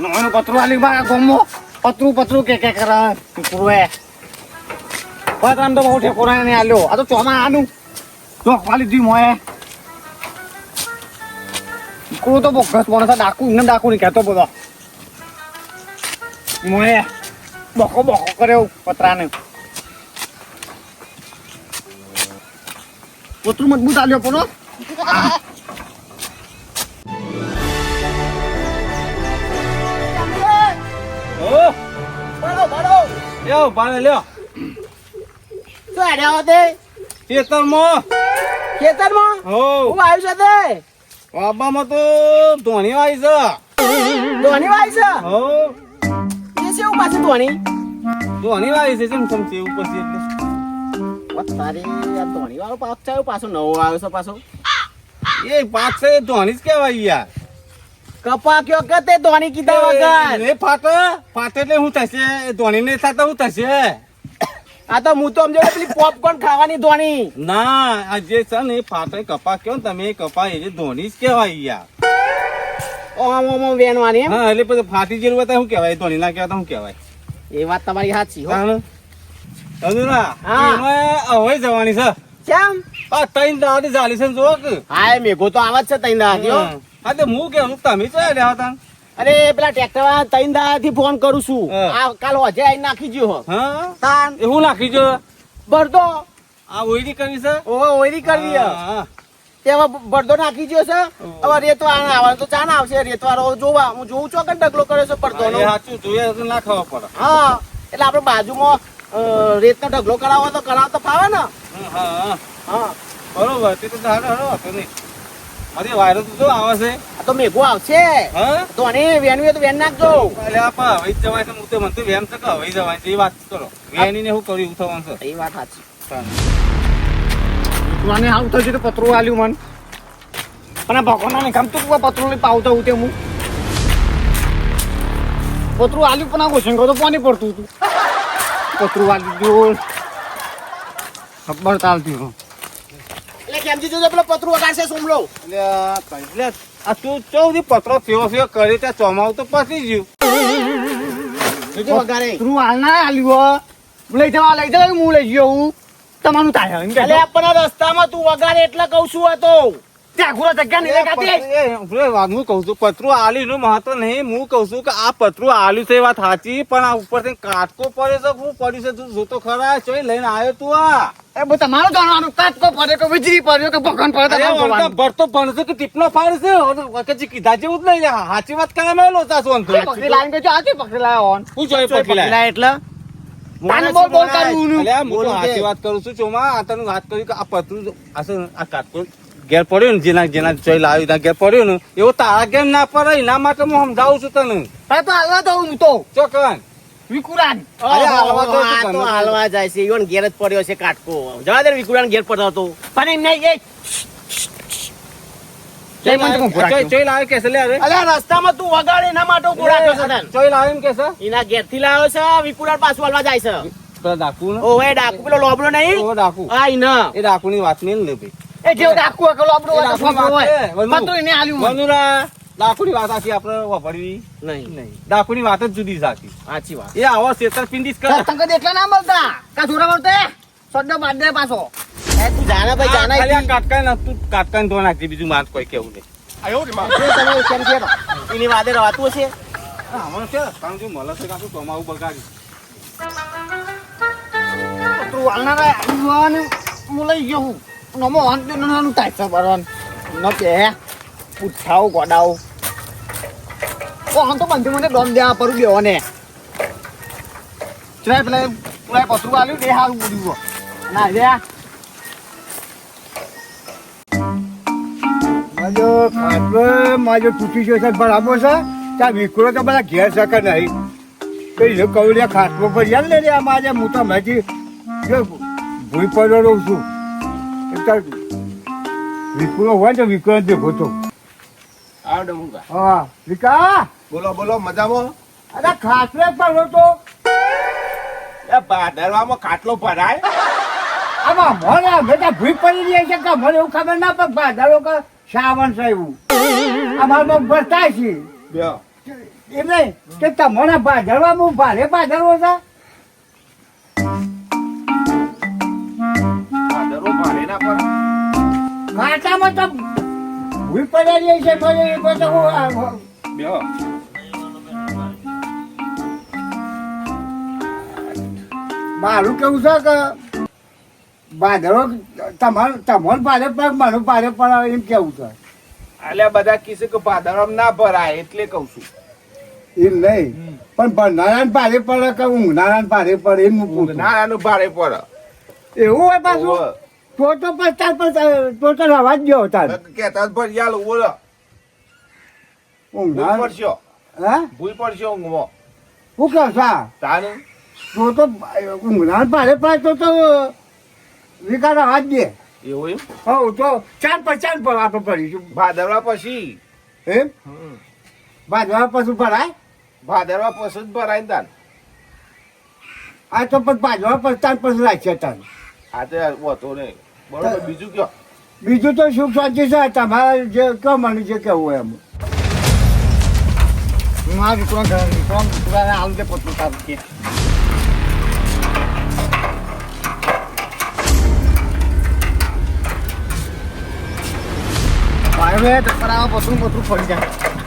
નોનું પતરું આલી મારા ગોમો પતરું કે કરે પૂરે પતરામ તો બહુ ઠેકોરા ને આલ્યો આ તો ચોમા આનું તો ખાલી દી મોય કો તો બોગસ મોણસ ડાકુ નહીં કહેતો બધો મોય બોકો કર્યો પતરાને પતરું મજબૂત આલ્યો પણ લ્યો પાણી લ્યો તો આડ્યા હોતે ખેતરમાં હો હું આવ્યું છે તે બાબામાં તો ધોણી આવી છે ધોની વાય છે હો એ છે એવું પાછું ધોની ધોણી આવી છે જેમ છે ઉપર છે એટલે તારી આ ધોની વાળો પાક છે પાછો નવો આવ્યો છે પાછો એ પાક છે એ ધોણી જ કહેવાય યાર કપા કયો કે તે ધોની કીધા વગર એ ફાટે એટલે શું થશે ધોણી ને થતા શું થશે આ તો હું તો સમજો પેલી પોપકોર્ન ખાવાની ધોની ના આ જે છે ને એ ફાટે કપા કયો ને તમે કપા એ ધોણી જ કહેવાય યાર ઓમ વેનવાની એમ હા એટલે પછી ફાટી જેવું હોય તો શું કહેવાય ધોણી ના કહેવાય તો શું કહેવાય એ વાત તમારી સાચી હો અધુરા હા. હવે જવાની છે કેમ આ ત્રણ દાડી ચાલી છે ને જો કે હા મેઘો તો આવા જ છે તૈન દાથી હો હા તો હું કેવું તમે ચાલ્યા રહ્યા હતા અરે પેલા ટ્રેક્ટર વાળા તૈન દાથી ફોન કરું છું હા. આ કાલ હોજે આઈ નાખી ગયો હો હા તાન એવું નાખી જો બરદો આ ઓઈરી કરવી છે ઓહો ઓયરી કરવી હે. હા, તેમાં બરદો નાખી ગયો છે હવે રેતવાળા આવે તો ચાના આવશે રેતવાળો જોવા હું જોઉં છું કે ઢગલો કર્યો છે હા. બરદોનો એ સાચું જોઈએ તો ના ખાવા પડે હા એટલે આપણે બાજુમાં રેતનો ઢગલો કરાવો તો કરાવતો ફાવે ને હા, હા. હા બરોબર તે તો હારો હારો હતો નહીં મારી વાયરો તો શું આવે છે આ તો મેઘો આવશે હા તો અને વેનવી હોય તો વેન નાખજો એટલે આપા હવે જ જવાય છે હું તો મને તો વેમ છે કે હવે જવાય છે એ વાત કરો વેની ને શું કર્યું એવું થવાનું છે એ વાત સાચી મને આવું થયું તો પતરું આલ્યું મન અને ભગવાન ને ગમતું પતરું લઈ પાવતો હું તે હું પતરું આલ્યું પણ આ ઘોષણ તો પાણી પડતું હતું પતરું આલ્યું ખબર ચાલતી હું એટલે કેમજી જોજો પેલો પતરું વગાડશે સોમલો એટલે આ તું ચૌદી પત્રો સેવો સેવો કરી ત્યાં ચોમાવું તો પતી ગયું જોજો વગાડે પતરું હાલ ના આલ્યું લઈ જવા હું લઈ ગયો હું તમારું થાય એમ કે એટલે આપણા રસ્તામાં તું વગાડે એટલે કહું છું હતો ત્યાં ઘોડા જગ્યા નહીં લગાતી હું કઉ છું પતરું આલ્યું નું મહત્વ નહીં હું કઉ છું કે આ પતરું આલ્યું છે એ વાત સાચી પણ આ ઉપરથી કાટકો પડે છે શું પડ્યું છે તું જોતો ખરા ચોઈ લઈને આવ્યો તું આ એ બધું તમારું જાણવાનું કાટકો પડે કે વીજળી પડ્યો કે ભગવાન પડે અરે વળતા ભરતો ભણશે કે ટીપનો ફાડ છે કે કીધા જેવું જ નહીં સાચી વાત કરે મેં લોચા છું અંતો પકડી લાઈન ગયો આજે પકડી લાયો ઓન હું જોઈ પકડી લાય એટલે તાને બોલ બોલ કરું અલ્યા હું તો સાચી વાત કરું છું ચોમા આ તને વાત કરી કે આ પતરું આ કાટકો ઘેર પડ્યો ને જેના ચોઈ લાવ્યું ત્યાં ઘેર પડ્યો ને એવો તારા ઘેર ના પડે એના માટે હું સમજાવું છું તને અરે તો હાલવા દઉં હું તો ચોકન વિકુરાન અરે હાલવા તો આ તો હાલવા જાય છે ઈવન ઘેર જ પડ્યો છે કાટકો જવા દે વિકુરાન ઘેર પડતો હતો પણ એમ નહીં એ જય મંત હું ભરાક્યો ચોઈ લાવ્યો કે છે લે અરે અલ્યા રસ્તામાં તું વગાડે એના માટે ઉભો રાખ્યો છે તને ચોઈ લાવ્યો એમ કે છે એના ઘેર થી લાવ્યો છે વિકુરાન પાછું હાલવા જાય છે પેલા ડાકુ ને ઓવે ડાકુ પેલો લોબડો નહીં ઓ ડાકુ હા ઈના એ ડાકુ ની વાત નહીં લે ભાઈ એ જેવો ડાકુ એકલો આપણો એ ડાકુ વાત છે, વનુ. મતો એને આલ્યું મને. વનુરા ડાકુની વાત આખી આપણે વાપરવી નહીં નહીં ડાકુની વાત જ જુદી છે આખી સાચી વાત એ આવો છેતરપિંડી જ કરે તંગ એટલા ના મળતા કા જોરા મળતે સડ્ડો બાદ દે પાછો એ તું જાના ભાઈ જાના ખાલી આ કાટકાઈ ના તું કાટકાઈ ધો નાખજે બીજું માર કોઈ કેવું નહીં તમે કેમ છે એની વાદે રવાતું હશે આમાં છે કારણ કે મળે છે કાંઈ કમાવું બગાડી પતરું હાલનારા આલ્યું ને હું લઈ ગયો હું નમો વાંધ નાનું થાય છે બરવાન ન કે પૂછાવ ગોડાવ ઓ આમ તો બંધ મને દોમ દેવા પરું દેવો ને ચલાય પેલા પતરું આલ્યું દે હારું બોલ્યું ના રે માજો તૂટી ગયો છે બરાબર છે ત્યાં વિકરો તો બધા ઘેર શકે નહીં તો એ કહું લે ખાટલો પર યાર લે રે આમાં આજે હું તો હજી ભૂઈ પડ્યો રહું છું એટલે વિકરો હોય તો વિકરો જ દેખો તો આવડે મુંગા હા વિકા બોલો બોલો મજામાં અરે ખાટલે પડ્યો તો એ ભાદરવામાં ખાટલો ભરાય આમાં મને બેટા ભૂઈ પડી રહી છે કે મને એવું ખબર ના પડે ભાદરો કે શ્રાવણ છે એવું અમારે ભરતા છે બ્યો એમ નહીં કે તમારા ભાજરવા હું ભારે ભાજરવો છે ભાદરવો ભારે ના પર ખાટામાં તો ભૂલ પડેલી છે ફરી એ તો હું બેહો મારું કેવું છે કે ભાદરવો તમારું ભારે પગ મારું ભારે પડ એમ કેવું છે અલ્યા બધા કીધું કે ભાદરવામાં ના ભરાય એટલે કહું છું એમ નહીં પણ ભરનારા ભારે પડે કે ઊંઘનારા ભારે પડે એમ હું પૂછું. નાનું ભારે પડે એવું હોય પાછું તો પચાસ રવા જ ગયો તાર કેતા ભરી યાર બોલો ભૂલ ઊંઘનાર પડશો હા ભૂલ પડશો ઊંઘમાં શું કહો સા તાનું તો ઊંઘનાર ભારે પડે તો વિકાર રવા જ દે એવું એમ હવ તો 4 પર આપણે પડીશું ભાદરવા પછી એમ બાજવા પછી ભરાય ભાદરવા પછી જ ભરાય ને તાન આ તો પછી બાજવા પછી તાર પછી રાખશે તાર આ તો હોતો નહીં બરોબર બીજું કયો બીજું તો સુખ શાંતિ છે તમારે જે કહો મને જે કહેવું હોય એમ હું આ વિક્રમ આલુ દે પોતું સારું કે ભાઈ ટપરા પોતું પડી જાય